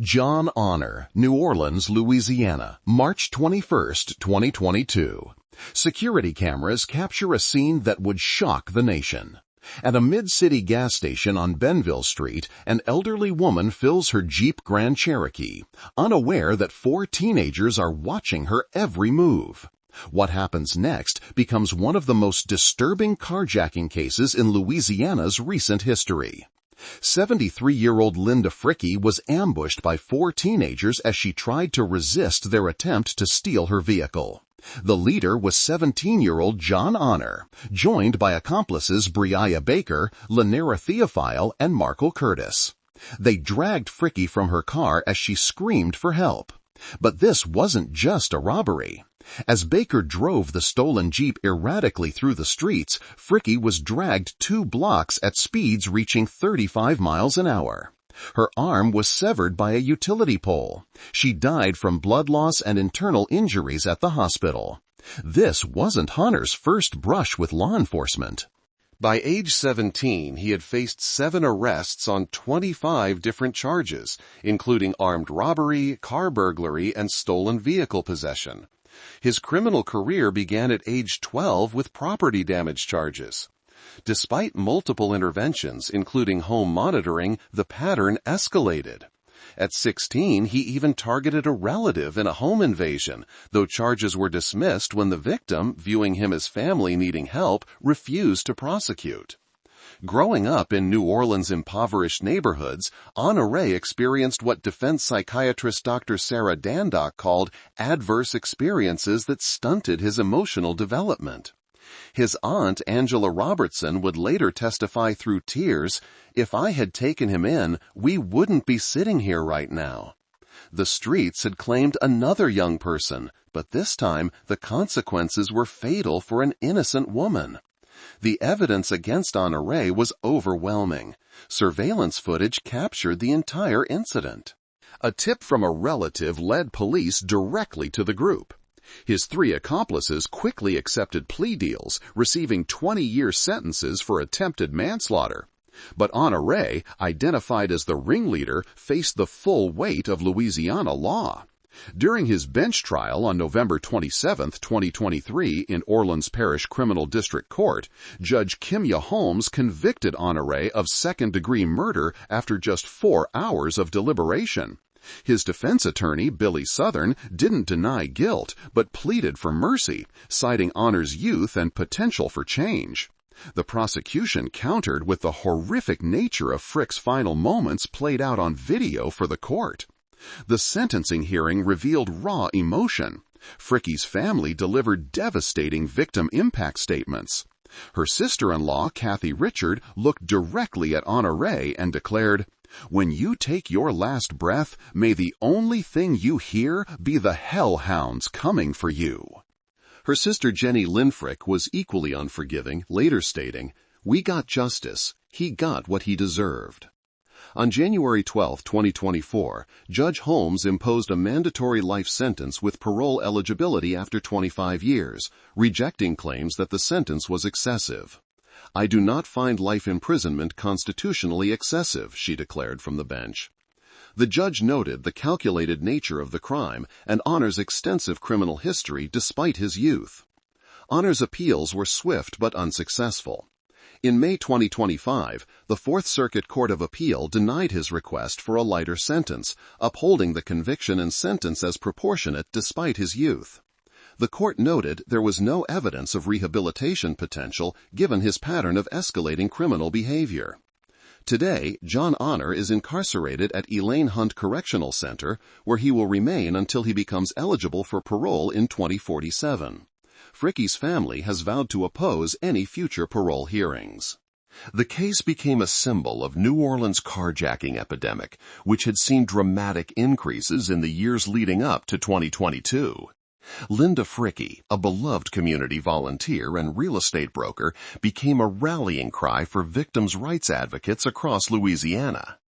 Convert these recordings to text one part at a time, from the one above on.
John Honor, New Orleans, Louisiana, March 21, 2022. Security cameras capture a scene that would shock the nation. At a mid-city gas station on Benville Street, an elderly woman fills her Jeep Grand Cherokee, unaware that 4 teenagers are watching her every move. What happens next becomes one of the most disturbing carjacking cases in Louisiana's recent history. 73-year-old Linda Fricky was ambushed by 4 teenagers as she tried to resist their attempt to steal her vehicle. The leader was 17-year-old John Honor, joined by accomplices Briaya Baker, Lanera Theophile, and Markle Curtis. They dragged Fricky from her car as she screamed for help. But this wasn't just a robbery. As Baker drove the stolen Jeep erratically through the streets, Fricky was dragged 2 blocks at speeds reaching 35 miles an hour. Her arm was severed by a utility pole. She died from blood loss and internal injuries at the hospital. This wasn't Honor's first brush with law enforcement. By age 17, he had faced 7 arrests on 25 different charges, including armed robbery, car burglary, and stolen vehicle possession. His criminal career began at age 12 with property damage charges. Despite multiple interventions, including home monitoring, the pattern escalated. At 16, he even targeted a relative in a home invasion, though charges were dismissed when the victim, viewing him as family needing help, refused to prosecute. Growing up in New Orleans' impoverished neighborhoods, Honore experienced what defense psychiatrist Dr. Sarah Dandock called adverse experiences that stunted his emotional development. His aunt, Angela Robertson, would later testify through tears, "If I had taken him in, we wouldn't be sitting here right now." The streets had claimed another young person, but this time the consequences were fatal for an innocent woman. The evidence against Honore was overwhelming. Surveillance footage captured the entire incident. A tip from a relative led police directly to the group. His 3 accomplices quickly accepted plea deals, receiving 20-year sentences for attempted manslaughter. But Honore, identified as the ringleader, faced the full weight of Louisiana law. During his bench trial on November 27, 2023, in Orleans Parish Criminal District Court, Judge Kimya Holmes convicted Honore of second-degree murder after just 4 hours of deliberation. His defense attorney, Billy Southern, didn't deny guilt, but pleaded for mercy, citing Honor's youth and potential for change. The prosecution countered with the horrific nature of Frick's final moments played out on video for the court. The sentencing hearing revealed raw emotion. Fricky's family delivered devastating victim impact statements. Her sister-in-law, Kathy Richard, looked directly at Honore and declared, "When you take your last breath, may the only thing you hear be the hellhounds coming for you." Her sister Jenny Lynn Frick was equally unforgiving, later stating, "We got justice. He got what he deserved." On January 12, 2024, Judge Holmes imposed a mandatory life sentence with parole eligibility after 25 years, rejecting claims that the sentence was excessive. "I do not find life imprisonment constitutionally excessive," she declared from the bench. The judge noted the calculated nature of the crime and Honor's extensive criminal history despite his youth. Honor's appeals were swift but unsuccessful. In May 2025, the Fourth Circuit Court of Appeal denied his request for a lighter sentence, upholding the conviction and sentence as proportionate despite his youth. The court noted there was no evidence of rehabilitation potential given his pattern of escalating criminal behavior. Today, John Honor is incarcerated at Elaine Hunt Correctional Center, where he will remain until he becomes eligible for parole in 2047. Fricky's family has vowed to oppose any future parole hearings. The case became a symbol of New Orleans' carjacking epidemic, which had seen dramatic increases in the years leading up to 2022. Linda Fricky, a beloved community volunteer and real estate broker, became a rallying cry for victims' rights advocates across Louisiana.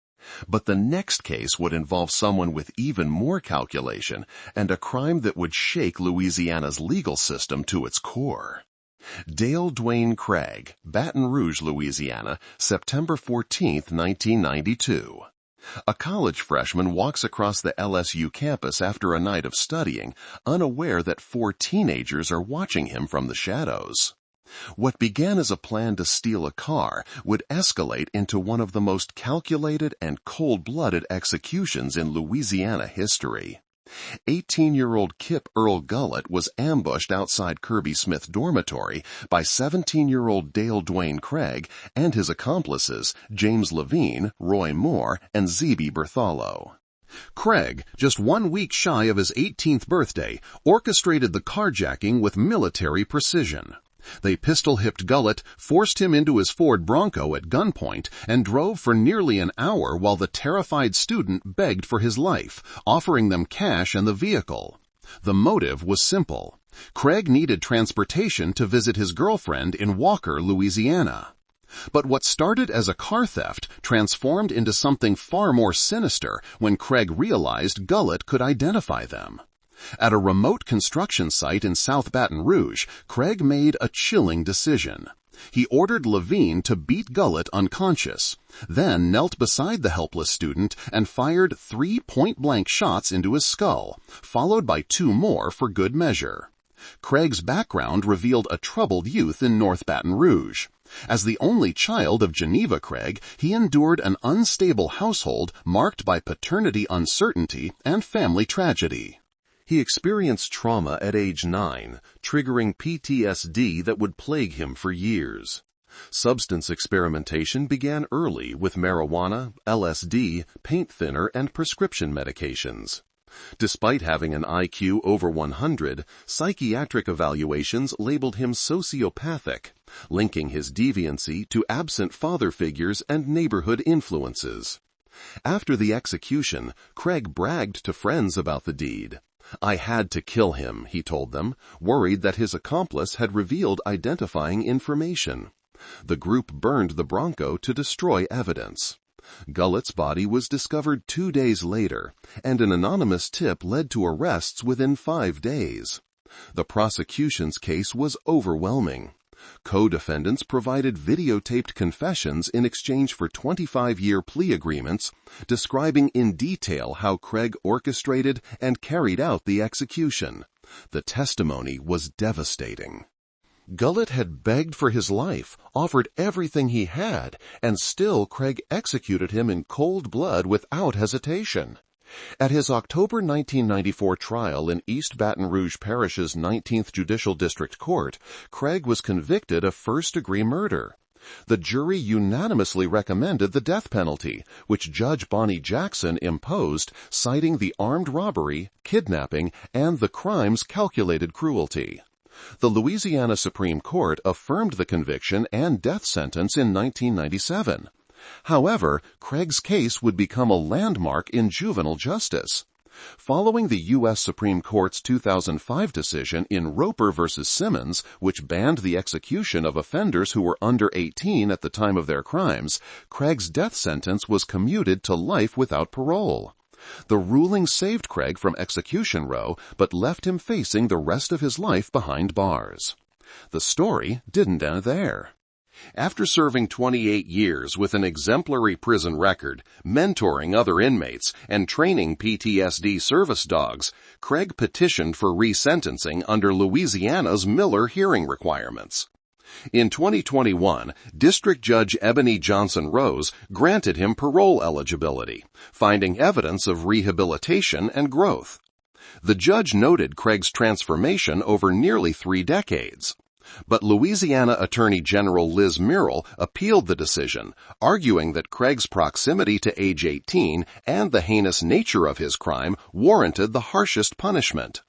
But the next case would involve someone with even more calculation and a crime that would shake Louisiana's legal system to its core. Dale Dwayne Craig, Baton Rouge, Louisiana, September 14, 1992. A college freshman walks across the LSU campus after a night of studying, unaware that 4 teenagers are watching him from the shadows. What began as a plan to steal a car would escalate into one of the most calculated and cold-blooded executions in Louisiana history. 18-year-old Kip Earl Gullett was ambushed outside Kirby Smith Dormitory by 17-year-old Dale Dwayne Craig and his accomplices James Levine, Roy Moore, and Zebe Berthalo. Craig, just 1 week shy of his 18th birthday, orchestrated the carjacking with military precision. They pistol-hipped Gullett, forced him into his Ford Bronco at gunpoint, and drove for nearly an hour while the terrified student begged for his life, offering them cash and the vehicle. The motive was simple. Craig needed transportation to visit his girlfriend in Walker, Louisiana. But what started as a car theft transformed into something far more sinister when Craig realized Gullett could identify them. At a remote construction site in South Baton Rouge, Craig made a chilling decision. He ordered Levine to beat Gullett unconscious, then knelt beside the helpless student and fired 3 point-blank shots into his skull, followed by 2 more for good measure. Craig's background revealed a troubled youth in North Baton Rouge. As the only child of Geneva Craig, he endured an unstable household marked by paternity uncertainty and family tragedy. He experienced trauma at age 9, triggering PTSD that would plague him for years. Substance experimentation began early with marijuana, LSD, paint thinner, and prescription medications. Despite having an IQ over 100, psychiatric evaluations labeled him sociopathic, linking his deviancy to absent father figures and neighborhood influences. After the execution, Craig bragged to friends about the deed. "I had to kill him," he told them, worried that his accomplice had revealed identifying information. The group burned the Bronco to destroy evidence. Gullett's body was discovered 2 days later, and an anonymous tip led to arrests within 5 days. The prosecution's case was overwhelming. Co-defendants provided videotaped confessions in exchange for 25-year plea agreements, describing in detail how Craig orchestrated and carried out the execution. The testimony was devastating. Gullett had begged for his life, offered everything he had, and still Craig executed him in cold blood without hesitation. At his October 1994 trial in East Baton Rouge Parish's 19th Judicial District Court, Craig was convicted of first-degree murder. The jury unanimously recommended the death penalty, which Judge Bonnie Jackson imposed, citing the armed robbery, kidnapping, and the crime's calculated cruelty. The Louisiana Supreme Court affirmed the conviction and death sentence in 1997. However, Craig's case would become a landmark in juvenile justice. Following the U.S. Supreme Court's 2005 decision in Roper v. Simmons, which banned the execution of offenders who were under 18 at the time of their crimes, Craig's death sentence was commuted to life without parole. The ruling saved Craig from execution row, but left him facing the rest of his life behind bars. The story didn't end there. After serving 28 years with an exemplary prison record, mentoring other inmates, and training PTSD service dogs, Craig petitioned for resentencing under Louisiana's Miller hearing requirements. In 2021, District Judge Ebony Johnson Rose granted him parole eligibility, finding evidence of rehabilitation and growth. The judge noted Craig's transformation over nearly 3 decades. But Louisiana Attorney General Liz Murrill appealed the decision, arguing that Craig's proximity to age 18 and the heinous nature of his crime warranted the harshest punishment.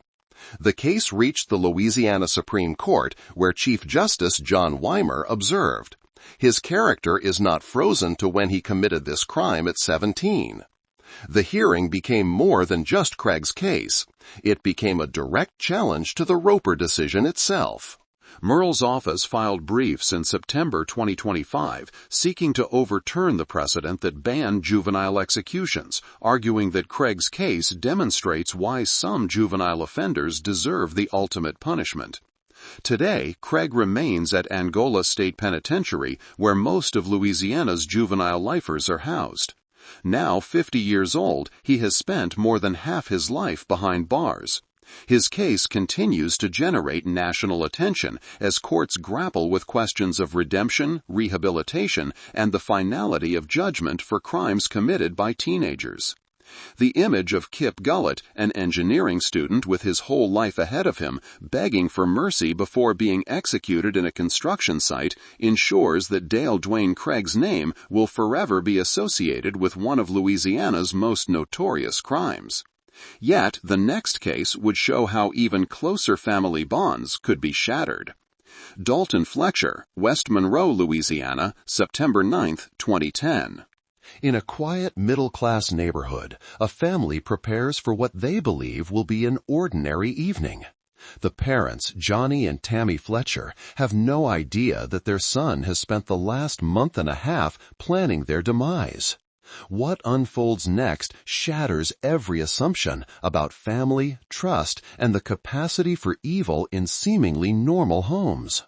The case reached the Louisiana Supreme Court, where Chief Justice John Weimer observed, "His character is not frozen to when he committed this crime at 17. The hearing became more than just Craig's case. It became a direct challenge to the Roper decision itself." Murrill's office filed briefs in September 2025 seeking to overturn the precedent that banned juvenile executions, arguing that Craig's case demonstrates why some juvenile offenders deserve the ultimate punishment. Today, Craig remains at Angola State Penitentiary, where most of Louisiana's juvenile lifers are housed. Now 50 years old, he has spent more than half his life behind bars. His case continues to generate national attention as courts grapple with questions of redemption, rehabilitation, and the finality of judgment for crimes committed by teenagers. The image of Kip Gullett, an engineering student with his whole life ahead of him, begging for mercy before being executed in a construction site, ensures that Dale Dwayne Craig's name will forever be associated with one of Louisiana's most notorious crimes. Yet, the next case would show how even closer family bonds could be shattered. Dalton Fletcher, West Monroe, Louisiana, September 9, 2010. In a quiet middle-class neighborhood, a family prepares for what they believe will be an ordinary evening. The parents, Johnny and Tammy Fletcher, have no idea that their son has spent the last month and a half planning their demise. What unfolds next shatters every assumption about family, trust, and the capacity for evil in seemingly normal homes.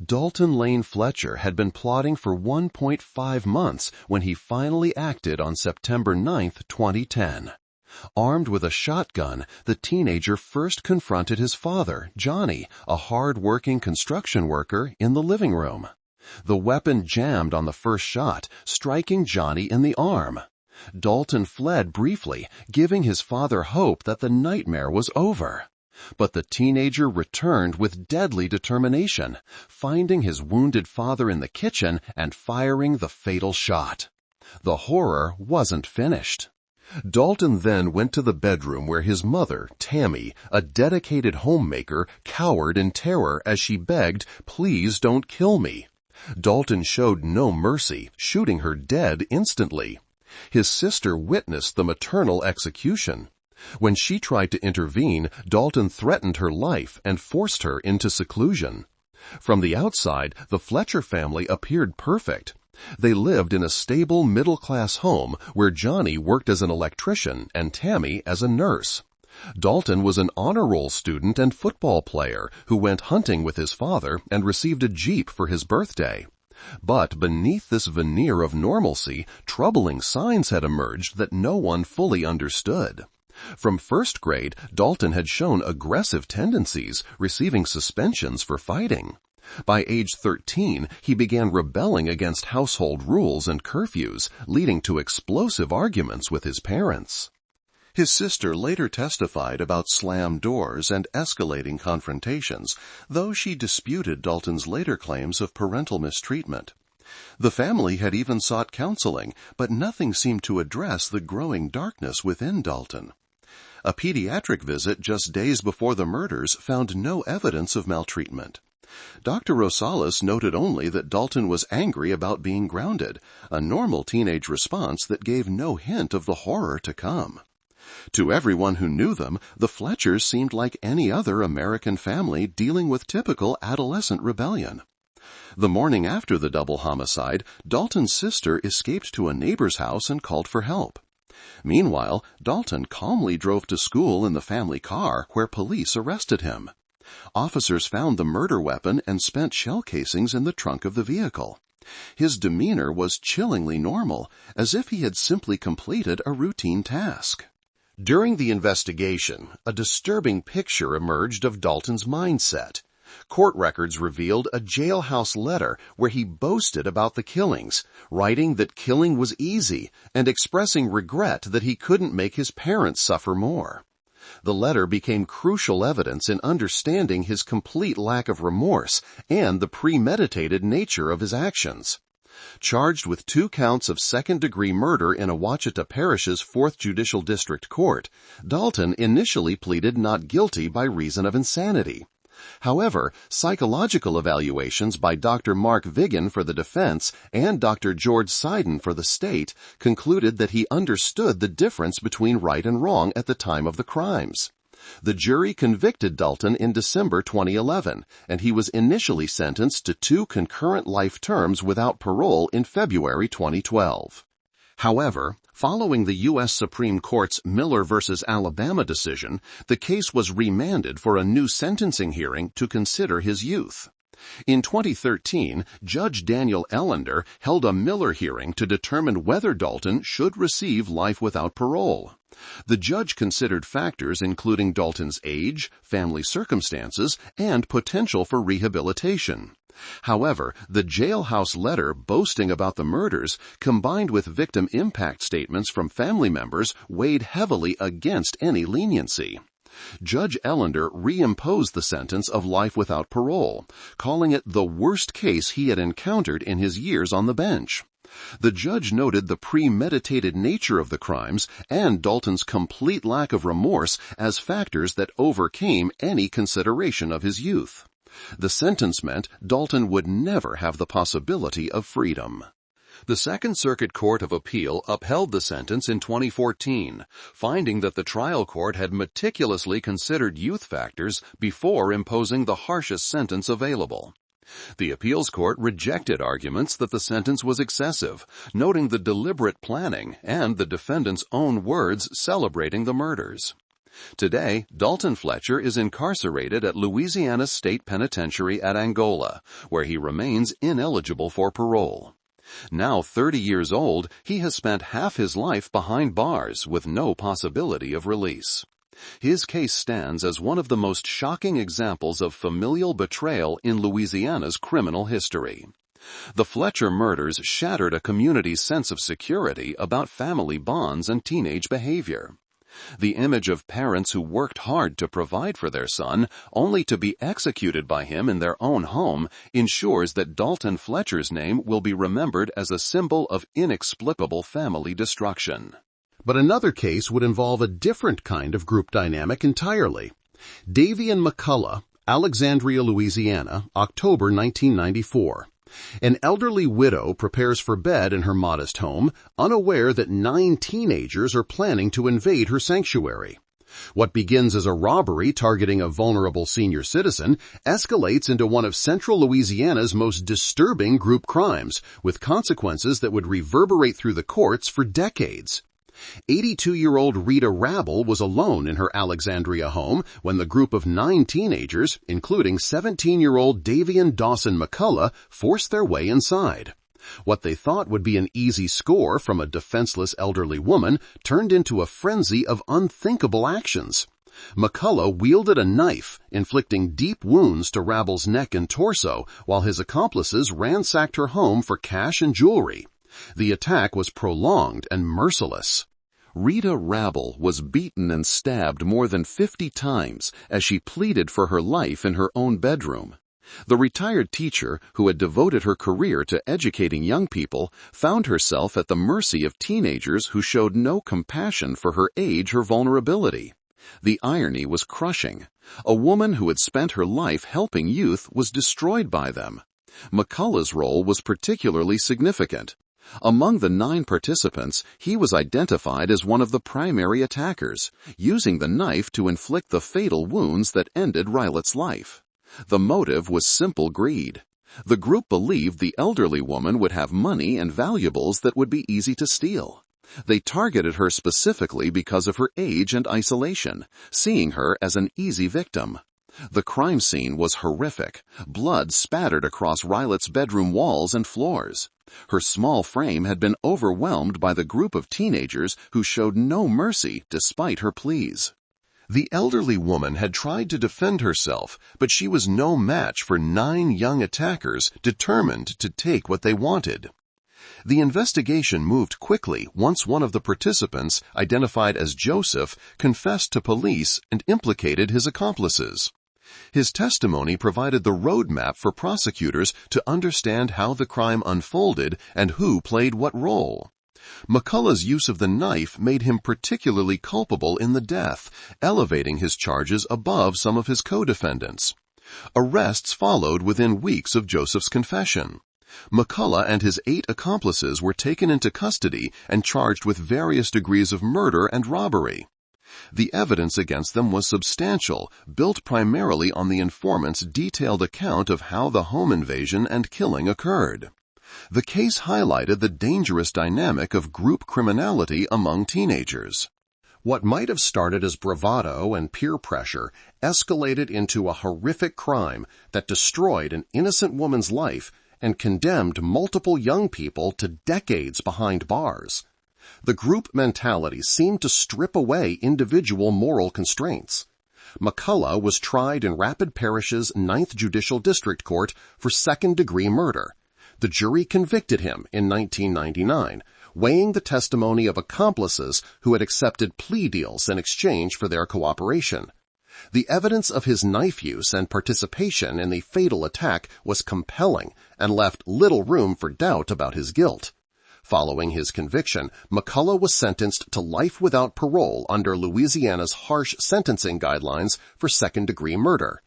Dalton Lane Fletcher had been plotting for 1.5 months when he finally acted on September 9, 2010. Armed with a shotgun, the teenager first confronted his father, Johnny, a hard-working construction worker, in the living room. The weapon jammed on the first shot, striking Johnny in the arm. Dalton fled briefly, giving his father hope that the nightmare was over. But the teenager returned with deadly determination, finding his wounded father in the kitchen and firing the fatal shot. The horror wasn't finished. Dalton then went to the bedroom where his mother, Tammy, a dedicated homemaker, cowered in terror as she begged, "Please don't kill me." Dalton showed no mercy, shooting her dead instantly. His sister witnessed the maternal execution. When she tried to intervene, Dalton threatened her life and forced her into seclusion. From the outside, the Fletcher family appeared perfect. They lived in a stable middle-class home where Johnny worked as an electrician and Tammy as a nurse. Dalton was an honor roll student and football player who went hunting with his father and received a Jeep for his birthday. But beneath this veneer of normalcy, troubling signs had emerged that no one fully understood. From first grade, Dalton had shown aggressive tendencies, receiving suspensions for fighting. By age 13, he began rebelling against household rules and curfews, leading to explosive arguments with his parents. His sister later testified about slammed doors and escalating confrontations, though she disputed Dalton's later claims of parental mistreatment. The family had even sought counseling, but nothing seemed to address the growing darkness within Dalton. A pediatric visit just days before the murders found no evidence of maltreatment. Dr. Rosales noted only that Dalton was angry about being grounded, a normal teenage response that gave no hint of the horror to come. To everyone who knew them, the Fletchers seemed like any other American family dealing with typical adolescent rebellion. The morning after the double homicide, Dalton's sister escaped to a neighbor's house and called for help. Meanwhile, Dalton calmly drove to school in the family car where police arrested him. Officers found the murder weapon and spent shell casings in the trunk of the vehicle. His demeanor was chillingly normal, as if he had simply completed a routine task. During the investigation, a disturbing picture emerged of Dalton's mindset. Court records revealed a jailhouse letter where he boasted about the killings, writing that killing was easy and expressing regret that he couldn't make his parents suffer more. The letter became crucial evidence in understanding his complete lack of remorse and the premeditated nature of his actions. Charged with 2 counts of second-degree murder in Ouachita Parish's 4th Judicial District Court, Dalton initially pleaded not guilty by reason of insanity. However, psychological evaluations by Dr. Mark Vigan for the defense and Dr. George Seiden for the state concluded that he understood the difference between right and wrong at the time of the crimes. The jury convicted Dalton in December 2011, and he was initially sentenced to 2 concurrent life terms without parole in February 2012. However, following the U.S. Supreme Court's Miller v. Alabama decision, the case was remanded for a new sentencing hearing to consider his youth. In 2013, Judge Daniel Ellender held a Miller hearing to determine whether Dalton should receive life without parole. The judge considered factors including Dalton's age, family circumstances, and potential for rehabilitation. However, the jailhouse letter boasting about the murders, combined with victim impact statements from family members, weighed heavily against any leniency. Judge Ellender reimposed the sentence of life without parole, calling it the worst case he had encountered in his years on the bench. The judge noted the premeditated nature of the crimes and Dalton's complete lack of remorse as factors that overcame any consideration of his youth. The sentence meant Dalton would never have the possibility of freedom. The Second Circuit Court of Appeal upheld the sentence in 2014, finding that the trial court had meticulously considered youth factors before imposing the harshest sentence available. The appeals court rejected arguments that the sentence was excessive, noting the deliberate planning and the defendant's own words celebrating the murders. Today, Dalton Fletcher is incarcerated at Louisiana State Penitentiary at Angola, where he remains ineligible for parole. Now 30 years old, he has spent half his life behind bars with no possibility of release. His case stands as one of the most shocking examples of familial betrayal in Louisiana's criminal history. The Fletcher murders shattered a community's sense of security about family bonds and teenage behavior. The image of parents who worked hard to provide for their son, only to be executed by him in their own home, ensures that Dalton Fletcher's name will be remembered as a symbol of inexplicable family destruction. But another case would involve a different kind of group dynamic entirely. Davian McCullough, Alexandria, Louisiana, October 1994. An elderly widow prepares for bed in her modest home, unaware that 9 teenagers are planning to invade her sanctuary. What begins as a robbery targeting a vulnerable senior citizen escalates into one of central Louisiana's most disturbing group crimes, with consequences that would reverberate through the courts for decades. 82-year-old Rita Rabble was alone in her Alexandria home when the group of 9 teenagers, including 17-year-old Davian Dawson McCullough, forced their way inside. What they thought would be an easy score from a defenseless elderly woman turned into a frenzy of unthinkable actions. McCullough wielded a knife, inflicting deep wounds to Rabble's neck and torso, while his accomplices ransacked her home for cash and jewelry. The attack was prolonged and merciless. Rita Rabble was beaten and stabbed more than 50 times as she pleaded for her life in her own bedroom. The retired teacher, who had devoted her career to educating young people, found herself at the mercy of teenagers who showed no compassion for her age or vulnerability. The irony was crushing. A woman who had spent her life helping youth was destroyed by them. McCullough's role was particularly significant. Among the 9 participants, he was identified as one of the primary attackers, using the knife to inflict the fatal wounds that ended Rylett's life. The motive was simple greed. The group believed the elderly woman would have money and valuables that would be easy to steal. They targeted her specifically because of her age and isolation, seeing her as an easy victim. The crime scene was horrific. Blood spattered across Rylett's bedroom walls and floors. Her small frame had been overwhelmed by the group of teenagers who showed no mercy despite her pleas. The elderly woman had tried to defend herself, but she was no match for 9 young attackers determined to take what they wanted. The investigation moved quickly once one of the participants, identified as Joseph, confessed to police and implicated his accomplices. His testimony provided the roadmap for prosecutors to understand how the crime unfolded and who played what role. McCullough's use of the knife made him particularly culpable in the death, elevating his charges above some of his co-defendants. Arrests followed within weeks of Joseph's confession. McCullough and his 8 accomplices were taken into custody and charged with various degrees of murder and robbery. The evidence against them was substantial, built primarily on the informant's detailed account of how the home invasion and killing occurred. The case highlighted the dangerous dynamic of group criminality among teenagers. What might have started as bravado and peer pressure escalated into a horrific crime that destroyed an innocent woman's life and condemned multiple young people to decades behind bars. The group mentality seemed to strip away individual moral constraints. McCullough was tried in Rapid Parish's 9th Judicial District Court for second-degree murder. The jury convicted him in 1999, weighing the testimony of accomplices who had accepted plea deals in exchange for their cooperation. The evidence of his knife use and participation in the fatal attack was compelling and left little room for doubt about his guilt. Following his conviction, McCullough was sentenced to life without parole under Louisiana's harsh sentencing guidelines for second-degree murder.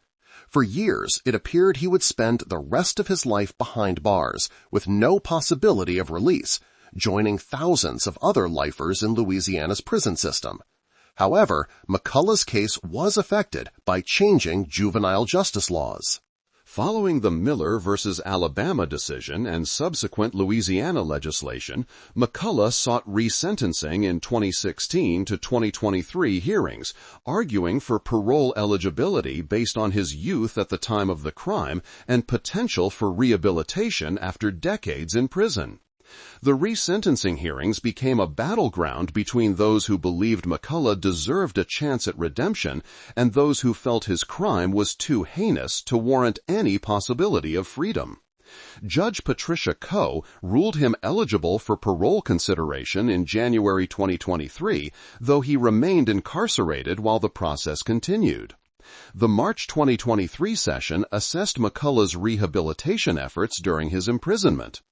For years, it appeared he would spend the rest of his life behind bars, with no possibility of release, joining thousands of other lifers in Louisiana's prison system. However, McCullough's case was affected by changing juvenile justice laws. Following the Miller v. Alabama decision and subsequent Louisiana legislation, McCullough sought resentencing in 2016 to 2023 hearings, arguing for parole eligibility based on his youth at the time of the crime and potential for rehabilitation after decades in prison. The resentencing hearings became a battleground between those who believed McCullough deserved a chance at redemption and those who felt his crime was too heinous to warrant any possibility of freedom. Judge Patricia Coe ruled him eligible for parole consideration in January 2023, though he remained incarcerated while the process continued. The March 2023 session assessed McCullough's rehabilitation efforts during his imprisonment.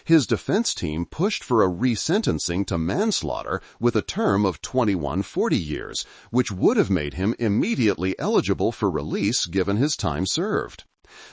His defense team pushed for a resentencing to manslaughter with a term of 40 years, which would have made him immediately eligible for release given his time served.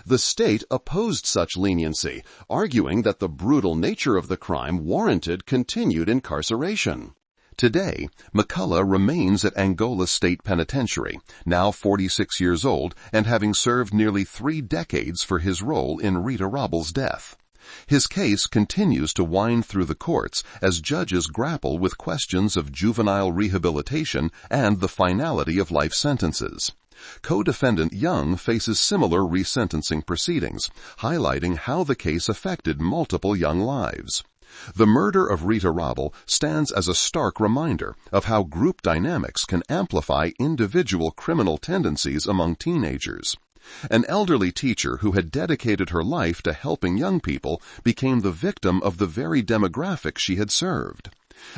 The state opposed such leniency, arguing that the brutal nature of the crime warranted continued incarceration. Today, McCullough remains at Angola State Penitentiary, now 46 years old and having served nearly 3 decades for his role in Rita Robble's death. His case continues to wind through the courts as judges grapple with questions of juvenile rehabilitation and the finality of life sentences. Co-defendant Young faces similar resentencing proceedings, highlighting how the case affected multiple young lives. The murder of Rita Robble stands as a stark reminder of how group dynamics can amplify individual criminal tendencies among teenagers. An elderly teacher who had dedicated her life to helping young people became the victim of the very demographic she had served.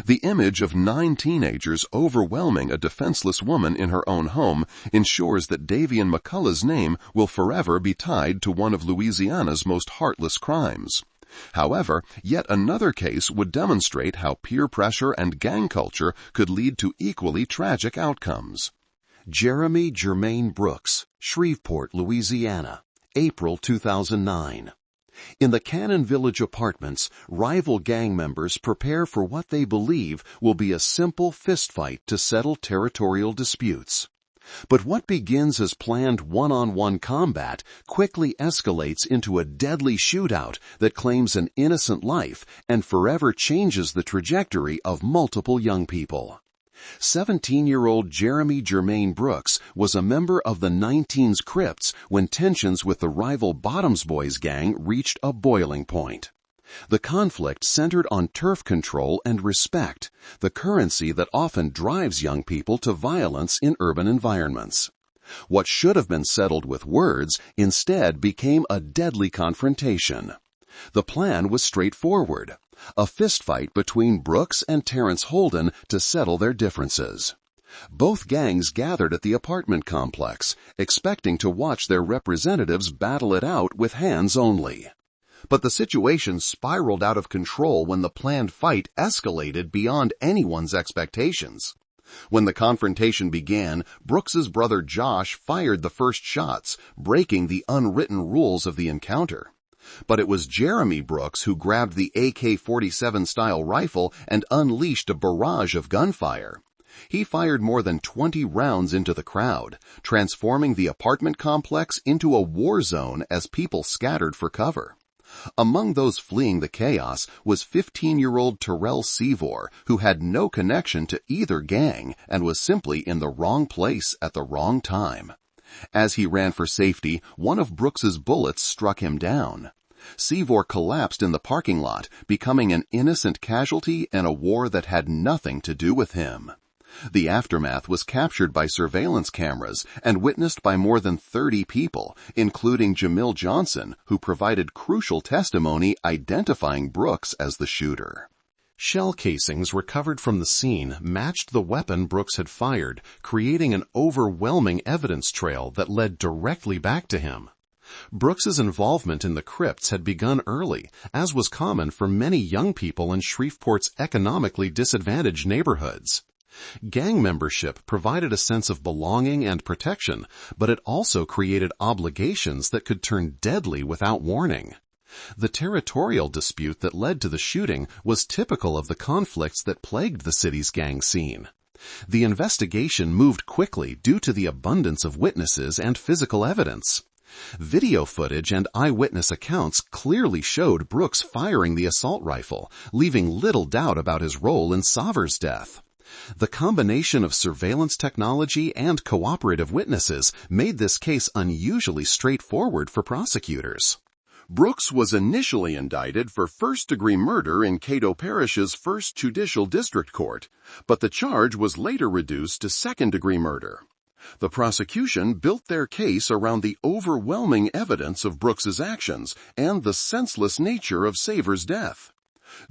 The image of 9 teenagers overwhelming a defenseless woman in her own home ensures that Davian McCullough's name will forever be tied to one of Louisiana's most heartless crimes. However, yet another case would demonstrate how peer pressure and gang culture could lead to equally tragic outcomes. Jeremy Germain Brooks, Shreveport, Louisiana, April 2009. In the Cannon Village apartments, rival gang members prepare for what they believe will be a simple fistfight to settle territorial disputes. But what begins as planned one-on-one combat quickly escalates into a deadly shootout that claims an innocent life and forever changes the trajectory of multiple young people. 17-year-old Jeremy Germain Brooks was a member of the 19's Crips when tensions with the rival Bottoms Boys gang reached a boiling point. The conflict centered on turf control and respect, the currency that often drives young people to violence in urban environments. What should have been settled with words instead became a deadly confrontation. The plan was straightforward: a fistfight between Brooks and Terrence Holden to settle their differences. Both gangs gathered at the apartment complex, expecting to watch their representatives battle it out with hands only. But the situation spiraled out of control when the planned fight escalated beyond anyone's expectations. When the confrontation began, Brooks's brother Josh fired the first shots, breaking the unwritten rules of the encounter. But it was Jeremy Brooks who grabbed the AK-47 style rifle and unleashed a barrage of gunfire. He fired more than 20 rounds into the crowd, transforming the apartment complex into a war zone as people scattered for cover. Among those fleeing the chaos was 15-year-old Terrell Seavor, who had no connection to either gang and was simply in the wrong place at the wrong time. As he ran for safety, one of Brooks's bullets struck him down. Seavor collapsed in the parking lot, becoming an innocent casualty in a war that had nothing to do with him. The aftermath was captured by surveillance cameras and witnessed by more than 30 people, including Jamil Johnson, who provided crucial testimony identifying Brooks as the shooter. Shell casings recovered from the scene matched the weapon Brooks had fired, creating an overwhelming evidence trail that led directly back to him. Brooks's involvement in the crypts had begun early, as was common for many young people in Shreveport's economically disadvantaged neighborhoods. Gang membership provided a sense of belonging and protection, but it also created obligations that could turn deadly without warning. The territorial dispute that led to the shooting was typical of the conflicts that plagued the city's gang scene. The investigation moved quickly due to the abundance of witnesses and physical evidence. Video footage and eyewitness accounts clearly showed Brooks firing the assault rifle, leaving little doubt about his role in Saver's death. The combination of surveillance technology and cooperative witnesses made this case unusually straightforward for prosecutors. Brooks was initially indicted for first-degree murder in Cato Parish's First Judicial District Court, but the charge was later reduced to second-degree murder. The prosecution built their case around the overwhelming evidence of Brooks's actions and the senseless nature of Saver's death.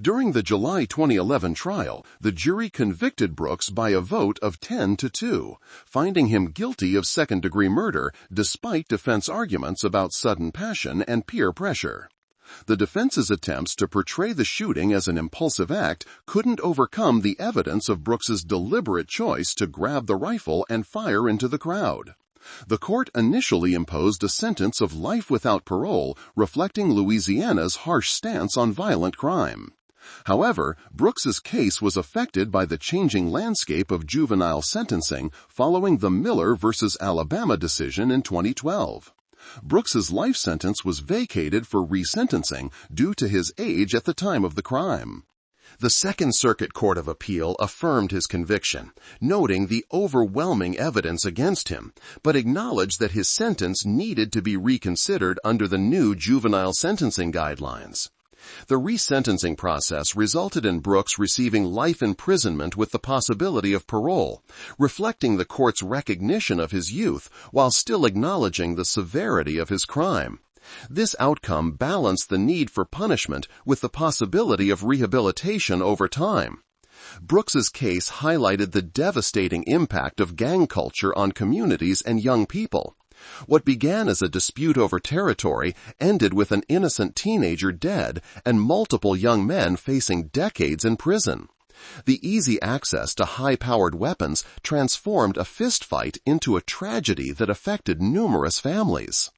During the July 2011 trial, the jury convicted Brooks by a vote of 10-2, finding him guilty of second-degree murder despite defense arguments about sudden passion and peer pressure. The defense's attempts to portray the shooting as an impulsive act couldn't overcome the evidence of Brooks's deliberate choice to grab the rifle and fire into the crowd. The court initially imposed a sentence of life without parole, reflecting Louisiana's harsh stance on violent crime. However, Brooks's case was affected by the changing landscape of juvenile sentencing following the Miller v. Alabama decision in 2012. Brooks's life sentence was vacated for resentencing due to his age at the time of the crime. The Second Circuit Court of Appeal affirmed his conviction, noting the overwhelming evidence against him, but acknowledged that his sentence needed to be reconsidered under the new juvenile sentencing guidelines. The resentencing process resulted in Brooks receiving life imprisonment with the possibility of parole, reflecting the court's recognition of his youth while still acknowledging the severity of his crime. This outcome balanced the need for punishment with the possibility of rehabilitation over time. Brooks's case highlighted the devastating impact of gang culture on communities and young people. What began as a dispute over territory ended with an innocent teenager dead and multiple young men facing decades in prison. The easy access to high-powered weapons transformed a fistfight into a tragedy that affected numerous families.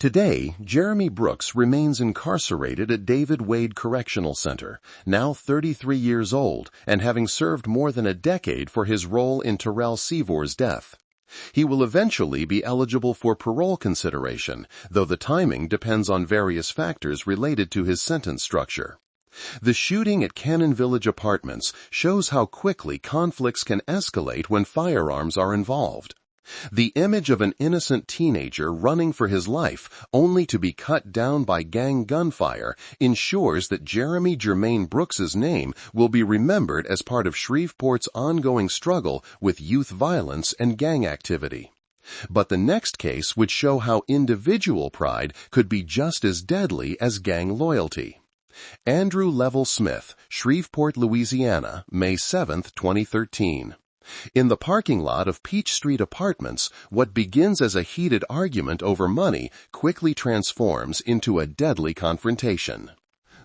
Today, Jeremy Brooks remains incarcerated at David Wade Correctional Center, now 33 years old and having served more than a decade for his role in Terrell Seavor's death. He will eventually be eligible for parole consideration, though the timing depends on various factors related to his sentence structure. The shooting at Cannon Village Apartments shows how quickly conflicts can escalate when firearms are involved. The image of an innocent teenager running for his life only to be cut down by gang gunfire ensures that Jeremy Jermaine Brooks's name will be remembered as part of Shreveport's ongoing struggle with youth violence and gang activity. But the next case would show how individual pride could be just as deadly as gang loyalty. Andrew Level Smith, Shreveport, Louisiana, May 7, 2013. In the parking lot of Peach Street Apartments, what begins as a heated argument over money quickly transforms into a deadly confrontation.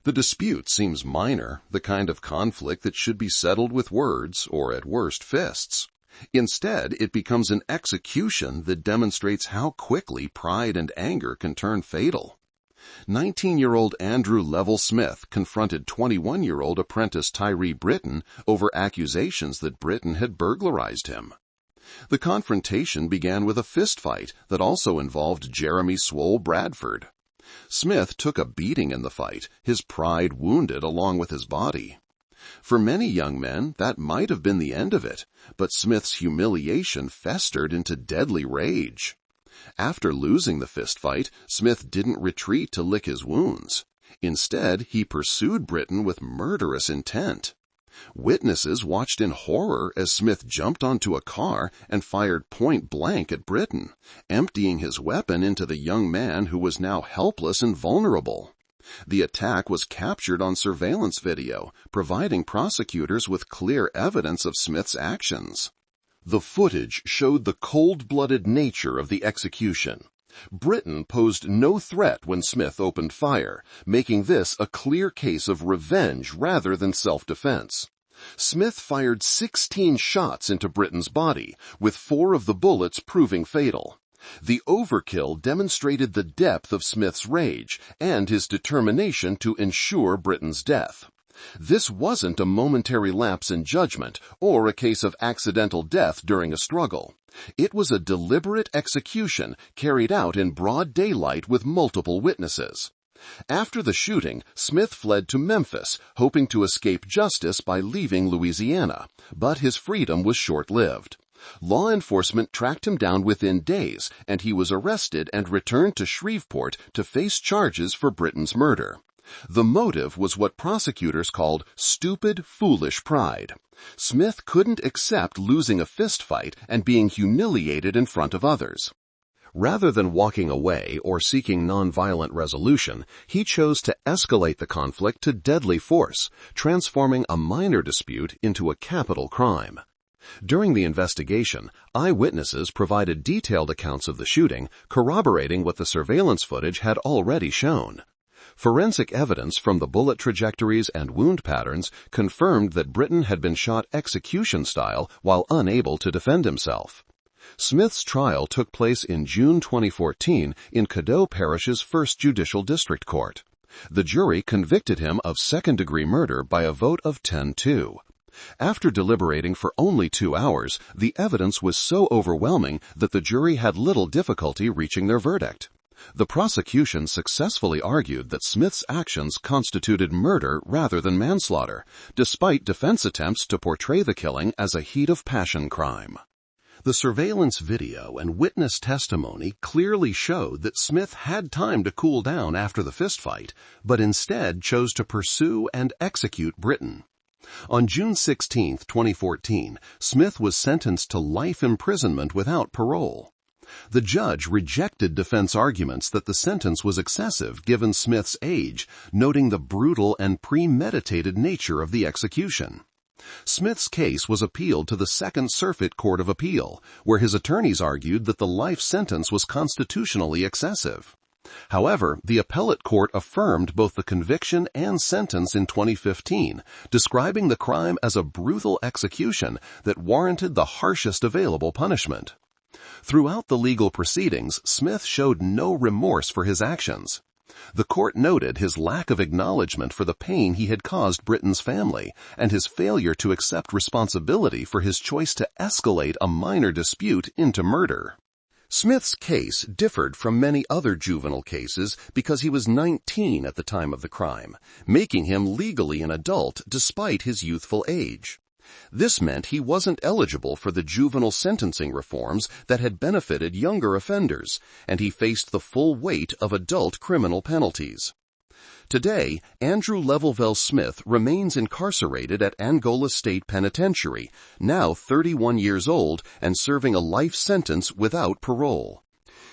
The dispute seems minor, the kind of conflict that should be settled with words or at worst fists. Instead, it becomes an execution that demonstrates how quickly pride and anger can turn fatal. 19-year-old Andrew Level Smith confronted 21-year-old apprentice Tyree Britton over accusations that Britton had burglarized him. The confrontation began with a fistfight that also involved Jeremy Swole Bradford. Smith took a beating in the fight, his pride wounded along with his body. For many young men, that might have been the end of it, but Smith's humiliation festered into deadly rage. After losing the fistfight, Smith didn't retreat to lick his wounds. Instead, he pursued Britton with murderous intent. Witnesses watched in horror as Smith jumped onto a car and fired point blank at Britton, emptying his weapon into the young man who was now helpless and vulnerable. The attack was captured on surveillance video, providing prosecutors with clear evidence of Smith's actions. The footage showed the cold-blooded nature of the execution. Britton posed no threat when Smith opened fire, making this a clear case of revenge rather than self-defense. Smith fired 16 shots into Britton's body, with 4 of the bullets proving fatal. The overkill demonstrated the depth of Smith's rage and his determination to ensure Britton's death. This wasn't a momentary lapse in judgment or a case of accidental death during a struggle. It was a deliberate execution carried out in broad daylight with multiple witnesses. After the shooting, Smith fled to Memphis, hoping to escape justice by leaving Louisiana, but his freedom was short-lived. Law enforcement tracked him down within days, and he was arrested and returned to Shreveport to face charges for Britton's murder. The motive was what prosecutors called stupid, foolish pride. Smith couldn't accept losing a fistfight and being humiliated in front of others. Rather than walking away or seeking nonviolent resolution, he chose to escalate the conflict to deadly force, transforming a minor dispute into a capital crime. During the investigation, eyewitnesses provided detailed accounts of the shooting, corroborating what the surveillance footage had already shown. Forensic evidence from the bullet trajectories and wound patterns confirmed that Britton had been shot execution-style while unable to defend himself. Smith's trial took place in June 2014 in Caddo Parish's 1st Judicial District Court. The jury convicted him of second-degree murder by a vote of 10-2. After deliberating for only 2 hours, the evidence was so overwhelming that the jury had little difficulty reaching their verdict. The prosecution successfully argued that Smith's actions constituted murder rather than manslaughter, despite defense attempts to portray the killing as a heat-of-passion crime. The surveillance video and witness testimony clearly showed that Smith had time to cool down after the fistfight, but instead chose to pursue and execute Britton. On June 16, 2014, Smith was sentenced to life imprisonment without parole. The judge rejected defense arguments that the sentence was excessive given Smith's age, noting the brutal and premeditated nature of the execution. Smith's case was appealed to the Second Circuit Court of Appeal, where his attorneys argued that the life sentence was constitutionally excessive. However, the appellate court affirmed both the conviction and sentence in 2015, describing the crime as a brutal execution that warranted the harshest available punishment. Throughout the legal proceedings, Smith showed no remorse for his actions. The court noted his lack of acknowledgement for the pain he had caused Britton's family and his failure to accept responsibility for his choice to escalate a minor dispute into murder. Smith's case differed from many other juvenile cases because he was 19 at the time of the crime, making him legally an adult despite his youthful age. This meant he wasn't eligible for the juvenile sentencing reforms that had benefited younger offenders, and he faced the full weight of adult criminal penalties. Today, Andrew Levelvell Smith remains incarcerated at Angola State Penitentiary, now 31 years old and serving a life sentence without parole.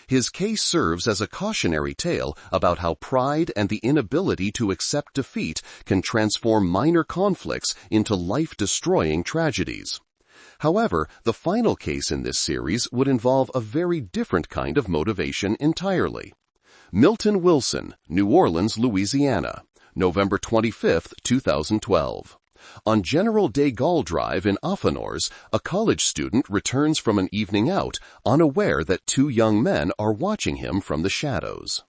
His case serves as a cautionary tale about how pride and the inability to accept defeat can transform minor conflicts into life-destroying tragedies. However, the final case in this series would involve a very different kind of motivation entirely. Milton Wilson, New Orleans, Louisiana, November 25, 2012. On General de Gaulle Drive in Affanors, a college student returns from an evening out, unaware that 2 young men are watching him from the shadows.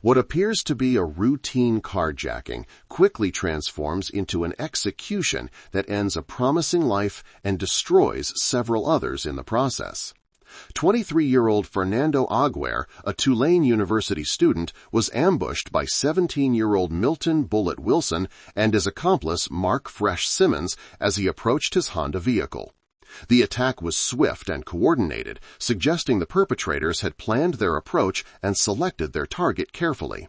What appears to be a routine carjacking quickly transforms into an execution that ends a promising life and destroys several others in the process. 23-year-old Fernando Aguirre, a Tulane University student, was ambushed by 17-year-old Milton Bullet Wilson and his accomplice Mark Fresh Simmons as he approached his Honda vehicle. The attack was swift and coordinated, suggesting the perpetrators had planned their approach and selected their target carefully.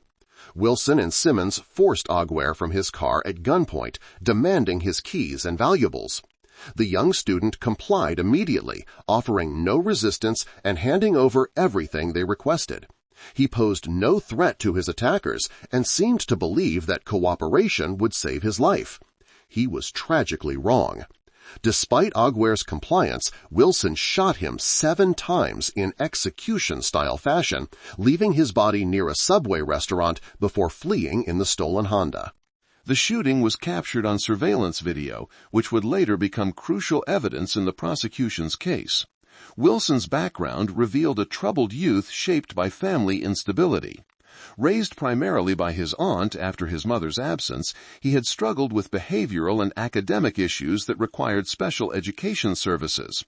Wilson and Simmons forced Aguirre from his car at gunpoint, demanding his keys and valuables. The young student complied immediately, offering no resistance and handing over everything they requested. He posed no threat to his attackers and seemed to believe that cooperation would save his life. He was tragically wrong. Despite Aguirre's compliance, Wilson shot him 7 times in execution-style fashion, leaving his body near a Subway restaurant before fleeing in the stolen Honda. The shooting was captured on surveillance video, which would later become crucial evidence in the prosecution's case. Wilson's background revealed a troubled youth shaped by family instability. Raised primarily by his aunt after his mother's absence, he had struggled with behavioral and academic issues that required special education services.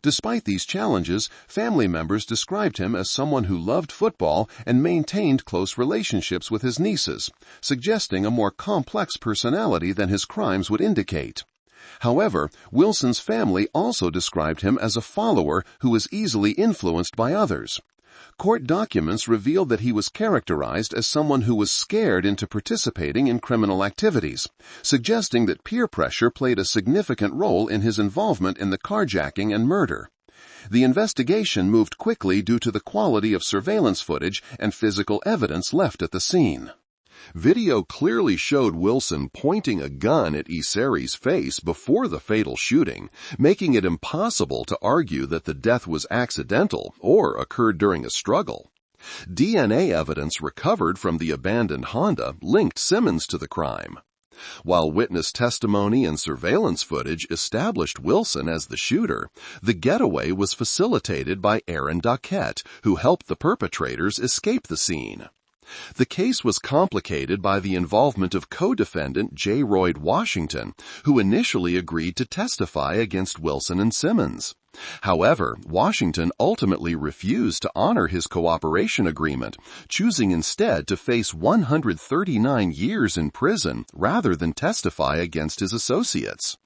Despite these challenges, family members described him as someone who loved football and maintained close relationships with his nieces, suggesting a more complex personality than his crimes would indicate. However, Wilson's family also described him as a follower who was easily influenced by others. Court documents revealed that he was characterized as someone who was scared into participating in criminal activities, suggesting that peer pressure played a significant role in his involvement in the carjacking and murder. The investigation moved quickly due to the quality of surveillance footage and physical evidence left at the scene. Video clearly showed Wilson pointing a gun at Iseri's face before the fatal shooting, making it impossible to argue that the death was accidental or occurred during a struggle. DNA evidence recovered from the abandoned Honda linked Simmons to the crime. While witness testimony and surveillance footage established Wilson as the shooter, the getaway was facilitated by Aaron Dockett, who helped the perpetrators escape the scene. The case was complicated by the involvement of co-defendant J. Royd Washington, who initially agreed to testify against Wilson and Simmons. However, Washington ultimately refused to honor his cooperation agreement, choosing instead to face 139 years in prison rather than testify against his associates.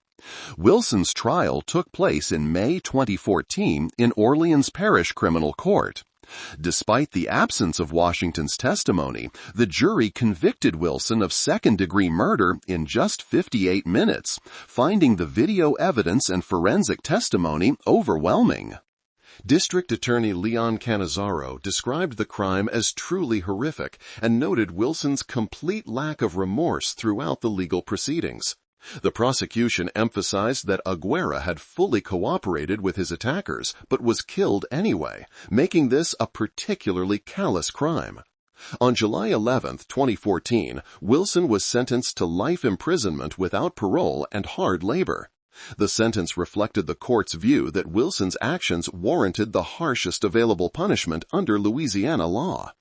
Wilson's trial took place in May 2014 in Orleans Parish Criminal Court. Despite the absence of Washington's testimony, the jury convicted Wilson of second-degree murder in just 58 minutes, finding the video evidence and forensic testimony overwhelming. District Attorney Leon Cannizzaro described the crime as truly horrific and noted Wilson's complete lack of remorse throughout the legal proceedings. The prosecution emphasized that Aguirre had fully cooperated with his attackers, but was killed anyway, making this a particularly callous crime. On July 11, 2014, Wilson was sentenced to life imprisonment without parole and hard labor. The sentence reflected the court's view that Wilson's actions warranted the harshest available punishment under Louisiana law.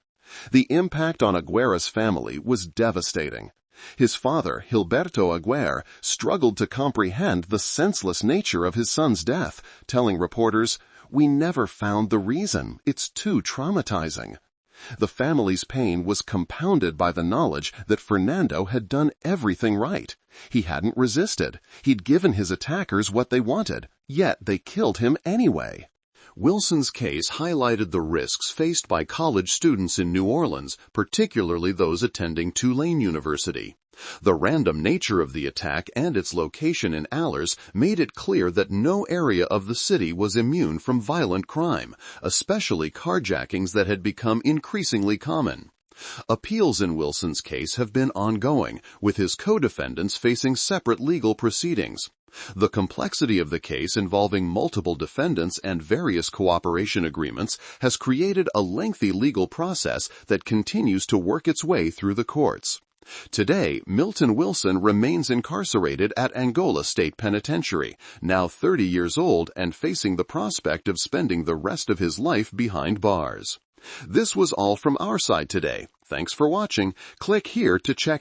The impact on Aguirre's family was devastating. His father, Gilberto Aguirre, struggled to comprehend the senseless nature of his son's death, telling reporters, "We never found the reason. It's too traumatizing." The family's pain was compounded by the knowledge that Fernando had done everything right. He hadn't resisted. He'd given his attackers what they wanted, yet they killed him anyway. Wilson's case highlighted the risks faced by college students in New Orleans, particularly those attending Tulane University. The random nature of the attack and its location in Allers made it clear that no area of the city was immune from violent crime, especially carjackings that had become increasingly common. Appeals in Wilson's case have been ongoing, with his co-defendants facing separate legal proceedings. The complexity of the case involving multiple defendants and various cooperation agreements has created a lengthy legal process that continues to work its way through the courts. Today, Milton Wilson remains incarcerated at Angola State Penitentiary, now 30 years old and facing the prospect of spending the rest of his life behind bars. This was all from our side today. Thanks for watching. Click here to check